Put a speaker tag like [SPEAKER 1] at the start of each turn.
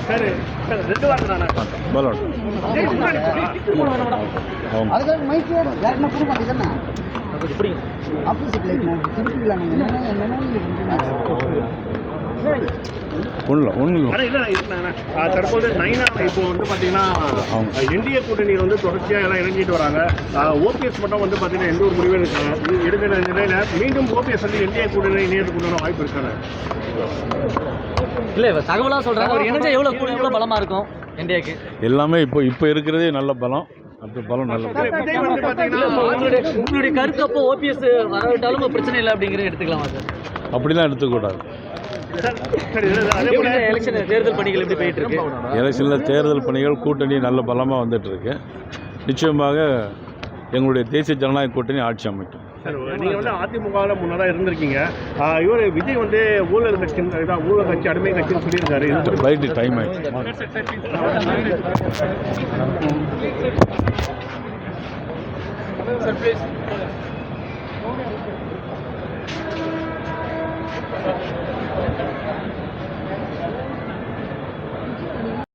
[SPEAKER 1] சரி சார் 2 வாரம் தானே
[SPEAKER 2] பலோன்
[SPEAKER 3] அதுக்காக மைக் யாருன்னா கொடுக்க மாட்டேங்குதுண்ணா ஆப்போசிட்ல திருப்பிக்கலாம்
[SPEAKER 2] ஒன்றும்
[SPEAKER 1] ஆனால் இல்லை இருக்குண்ணா தற்போது நைனா இப்போ வந்து பார்த்தீங்கன்னா என்டிஏ கூட்டணி வந்து தொடர்ச்சியாக எல்லாம் இறங்கிட்டு வராங்க. ஓபிஎஸ் மட்டும் வந்து பார்த்தீங்கன்னா எந்த ஒரு முடிவும் எடுக்கிற நிலையில் மீண்டும் ஓபிஎஸ் வந்து என்டிஏ கூட்டணி இணையத்து கூட்டணி வாய்ப்பு இருக்காங்க.
[SPEAKER 4] இல்லை தகவலாக சொல்கிறாங்க ஒரு இணைஞ்சா எவ்வளோ பலமாக இருக்கும் இந்தியாவுக்கு
[SPEAKER 2] எல்லாமே இப்போ இருக்கிறதே நல்ல பலம். அப்படி பலம் நல்ல
[SPEAKER 1] விஜய் வந்து பார்த்தீங்கன்னா
[SPEAKER 4] உங்களுடைய கருத்து அப்போ ஓபிஎஸ் வரவிட்டாலும் பிரச்சனை இல்லை அப்படிங்கிறத எடுத்துக்கலாமா சார்?
[SPEAKER 2] அப்படிலாம் எடுத்துக்கூடாது.
[SPEAKER 1] சரி அதே போல
[SPEAKER 4] எலெக்ஷன் தேர்தல் பணிகள் எப்படி போயிட்டு இருக்கு?
[SPEAKER 2] எலெக்ஷனில் தேர்தல் பணிகள் கூட்டணி நல்ல பலமாக வந்துட்டுருக்கு. நிச்சயமாக எங்களுடைய தேசிய ஜனநாயக கூட்டணி ஆட்சி அமைக்கும்.
[SPEAKER 1] சார் நீங்கள் வந்து அதிமுகவில் முன்னதாக இருந்திருக்கீங்க. இவர் விஜய் வந்து ஊழல் கட்சி ஊழல் கட்சி அடிமை கட்சின்னு சொல்லியிருக்காரு.
[SPEAKER 2] ரைட்டு டைம் ஆயிடுச்சு.
[SPEAKER 1] Sir please